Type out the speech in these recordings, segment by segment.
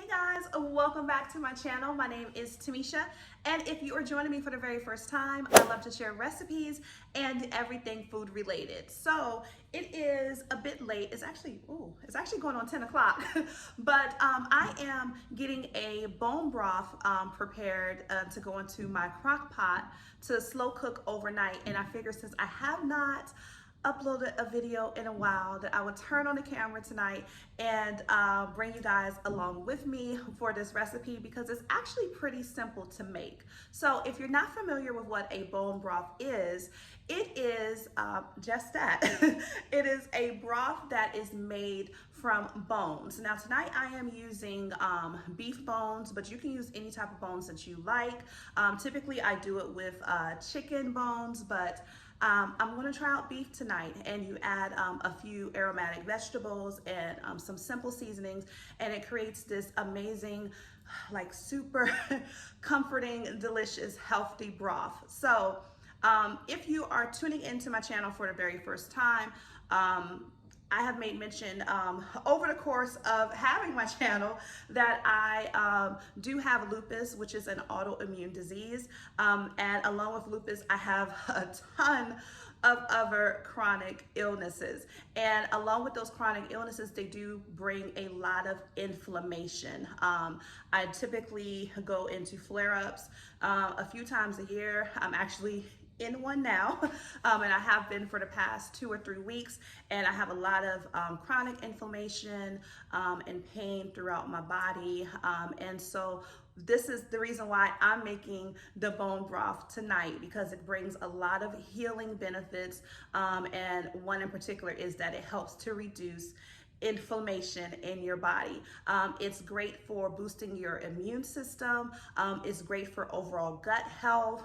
Guys, welcome back to my channel. My name is Tamisha, and if you are joining me for the very first time, I love to share recipes and everything food related. So it is a bit late. It's actually going on 10 o'clock, but I am getting a bone broth prepared to go into my crock pot to slow cook overnight. And I figure since I have not uploaded a video in a while that I would turn on the camera tonight and bring you guys along with me for this recipe because it's actually pretty simple to make. So if you're not familiar with what a bone broth is, it is just that. It is a broth that is made from bones. Now tonight I am using beef bones, but you can use any type of bones that you like. Typically I do it with chicken bones, but I'm gonna try out beef tonight, and you add a few aromatic vegetables and some simple seasonings, and it creates this amazing, like super comforting, delicious, healthy broth. So if you are tuning into my channel for the very first time, I have made mention over the course of having my channel that I do have lupus, which is an autoimmune disease. And along with lupus, I have a ton of other chronic illnesses. And along with those chronic illnesses, they do bring a lot of inflammation. I typically go into flare-ups a few times a year. I'm actually in one now, and I have been for the past 2 or 3 weeks, and I have a lot of chronic inflammation and pain throughout my body, and so this is the reason why I'm making the bone broth tonight, because it brings a lot of healing benefits, and one in particular is that it helps to reduce inflammation in your body. It's great for boosting your immune system. It's great for overall gut health.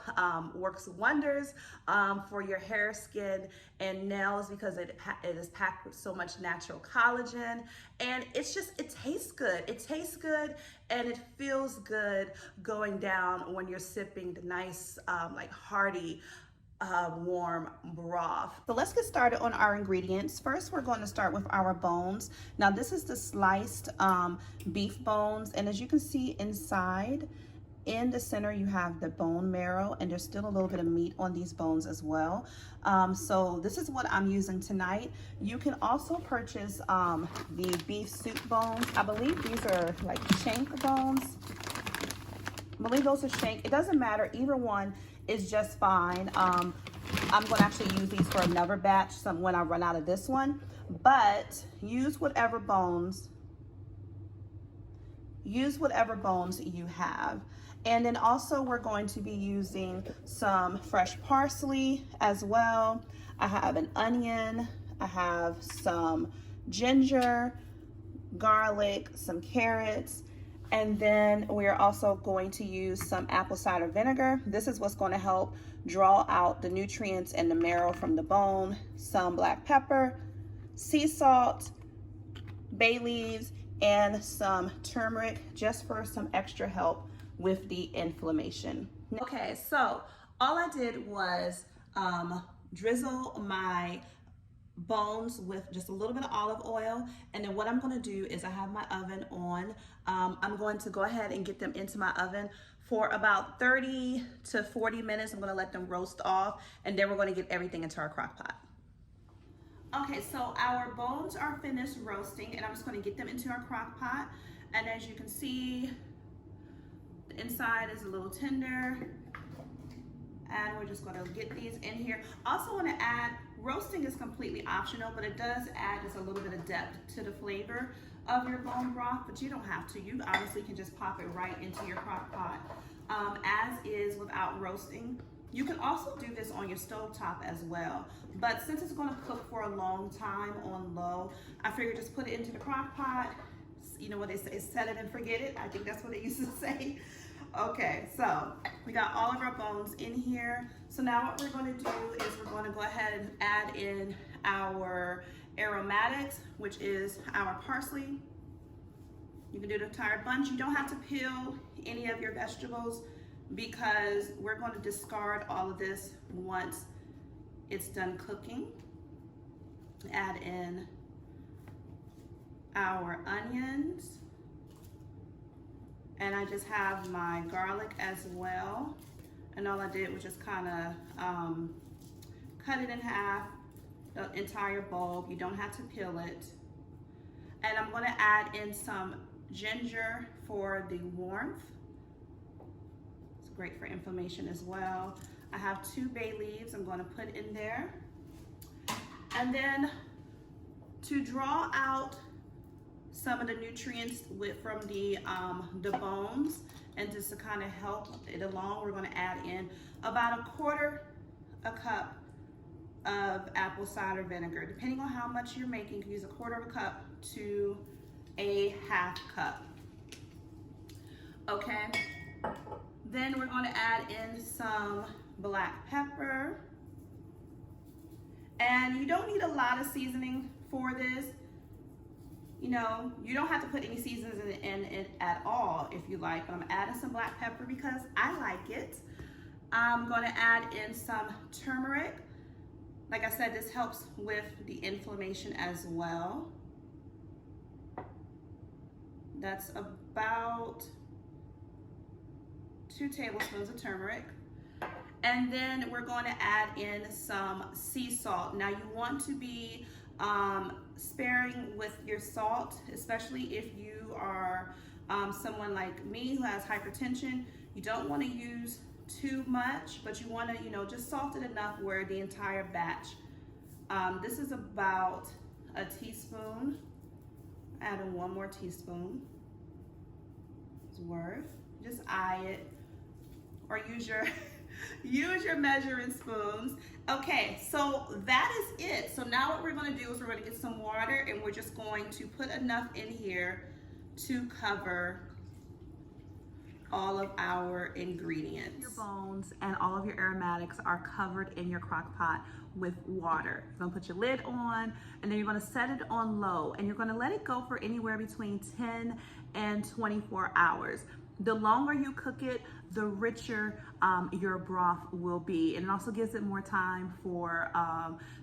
Works wonders for your hair, skin, and nails because it is packed with so much natural collagen. And it tastes good. It tastes good and it feels good going down when you're sipping the nice, like hearty, warm broth. So let's get started on our ingredients. First, we're going to start with our bones. Now this is the sliced beef bones, and as you can see inside, in the center you have the bone marrow, and there's still a little bit of meat on these bones as well. So this is what I'm using tonight. You can also purchase the beef soup bones. I believe these are like shank bones. I believe those are shank. It doesn't matter, either one is just fine. I'm going to actually use these for another batch when I run out of this one, but use whatever bones you have. And then also we're going to be using some fresh parsley as well. I have an onion, I have some ginger, garlic, some carrots, and then we're also going to use some apple cider vinegar. This is what's going to help draw out the nutrients and the marrow from the bone. Some black pepper, sea salt, bay leaves, and some turmeric just for some extra help with the inflammation. Okay, so all I did was drizzle my bones with just a little bit of olive oil, and then what I'm going to do is I have my oven on. I'm going to go ahead and get them into my oven for about 30 to 40 minutes. I'm going to let them roast off, and then we're going to get everything into our crock pot. Okay, so our bones are finished roasting, and I'm just going to get them into our crock pot. And as you can see, the inside is a little tender, and we're just going to get these in here. Also want to add, roasting is completely optional, but it does add just a little bit of depth to the flavor of your bone broth, but you don't have to. You obviously can just pop it right into your crock pot as is without roasting. You can also do this on your stovetop as well, but since it's going to cook for a long time on low, I figured just put it into the crock pot. You know what they say, set it and forget it. I think that's what they used to say. Okay, so we got all of our bones in here. So now what we're going to do is we're going to go ahead and add in our aromatics, which is our parsley. You can do the entire bunch. You don't have to peel any of your vegetables because we're going to discard all of this once it's done cooking. Add in our onions. And I just have my garlic as well. And all I did was just kind of cut it in half, the entire bulb. You don't have to peel it. And I'm gonna add in some ginger for the warmth. It's great for inflammation as well. I have 2 bay leaves I'm gonna put in there. And then to draw out some of the nutrients from the bones, and just to kind of help it along, we're going to add in about 1/4 cup of apple cider vinegar. Depending on how much you're making, you can use 1/4 cup to a 1/2 cup. Okay, then we're going to add in some black pepper. And you don't need a lot of seasoning for this. You know, you don't have to put any seasonings in it at all if you like, but I'm adding some black pepper because I like it. I'm gonna add in some turmeric. Like I said, this helps with the inflammation as well. That's about 2 tablespoons of turmeric. And then we're going to add in some sea salt. Now you want to be sparing with your salt, especially if you are someone like me who has hypertension. You don't want to use too much, but you want to, you know, just salt it enough where the entire batch. This is about a teaspoon. Add in 1 more teaspoon. It's worth. Just eye it, or use your use your measuring spoons. Okay, so that is it. So now what we're gonna do is we're gonna get some water, and we're just going to put enough in here to cover all of our ingredients. Your bones and all of your aromatics are covered in your crock pot with water. You're gonna put your lid on, and then you're gonna set it on low, and you're gonna let it go for anywhere between 10 and 24 hours. The longer you cook it, the richer your broth will be. And it also gives it more time for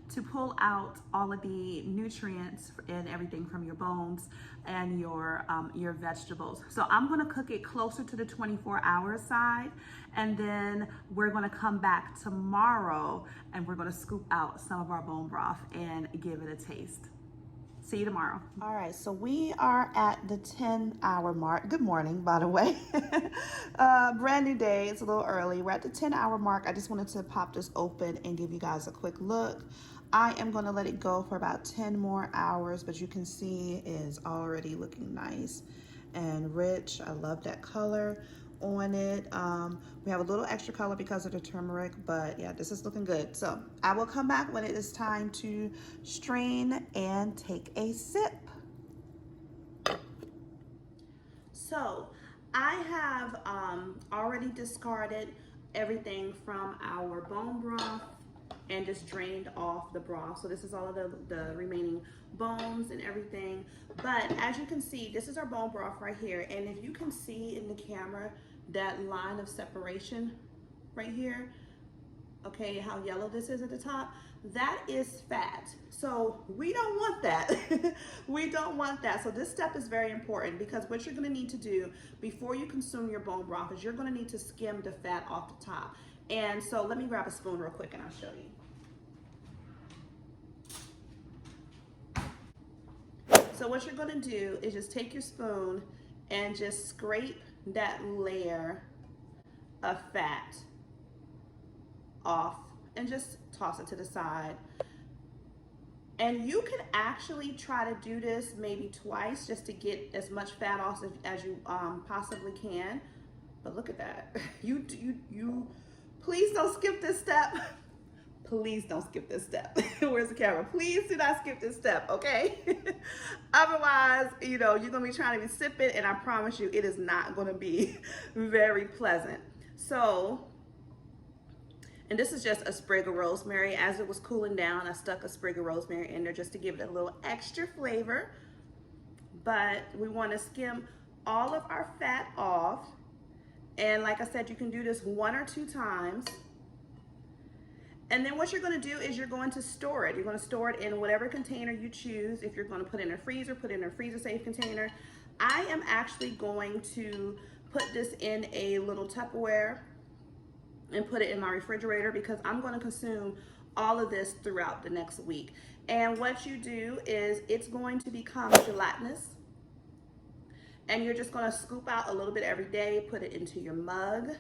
to pull out all of the nutrients and everything from your bones and your vegetables. So I'm gonna cook it closer to the 24-hour side, and then we're gonna come back tomorrow and we're gonna scoop out some of our bone broth and give it a taste. See you tomorrow. All right, so we are at the 10-hour mark. Good morning, by the way. Brand new day, it's a little early. We're at the 10-hour mark. I just wanted to pop this open and give you guys a quick look. I am gonna let it go for about 10 more hours, but you can see it is already looking nice and rich. I love that color on it. We have a little extra color because of the turmeric, but yeah, this is looking good. So I will come back when it is time to strain and take a sip. So I have already discarded everything from our bone broth and just drained off the broth. So this is all of the remaining bones and everything. But as you can see, this is our bone broth right here. And if you can see in the camera, that line of separation right here, okay, how yellow this is at the top, that is fat. So we don't want that. We don't want that. So this step is very important, because what you're gonna need to do before you consume your bone broth is you're gonna need to skim the fat off the top. And so let me grab a spoon real quick and I'll show you. So what you're gonna do is just take your spoon and just scrape that layer of fat off and just toss it to the side. And you can actually try to do this maybe twice just to get as much fat off as you possibly can. But look at that. You please don't skip this step. Please don't skip this step. Where's the camera? Please do not skip this step, okay? Otherwise, you know, you're gonna be trying to be sipping, and I promise you it is not gonna be very pleasant. So, and this is just a sprig of rosemary. As it was cooling down, I stuck a sprig of rosemary in there just to give it a little extra flavor. But we wanna skim all of our fat off. And like I said, you can do this 1 or 2 times. And then what you're gonna do is you're going to store it. You're gonna store it in whatever container you choose. If you're gonna put it in a freezer, put it in a freezer safe container. I am actually going to put this in a little Tupperware and put it in my refrigerator because I'm going to consume all of this throughout the next week. And what you do is it's going to become gelatinous, and you're just going to scoop out a little bit every day, put it into your mug,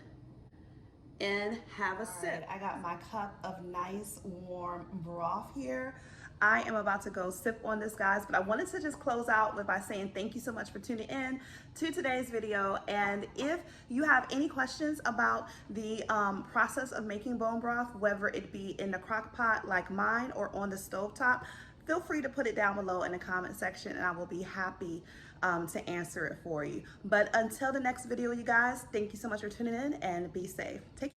and have a sip. I got my cup of nice warm broth here. I am about to go sip on this, guys, but I wanted to just close out by saying thank you so much for tuning in to today's video. And if you have any questions about the process of making bone broth, whether it be in the crock pot like mine or on the stovetop, feel free to put it down below in the comment section and I will be happy to answer it for you. But until the next video, you guys, thank you so much for tuning in and be safe. Take care.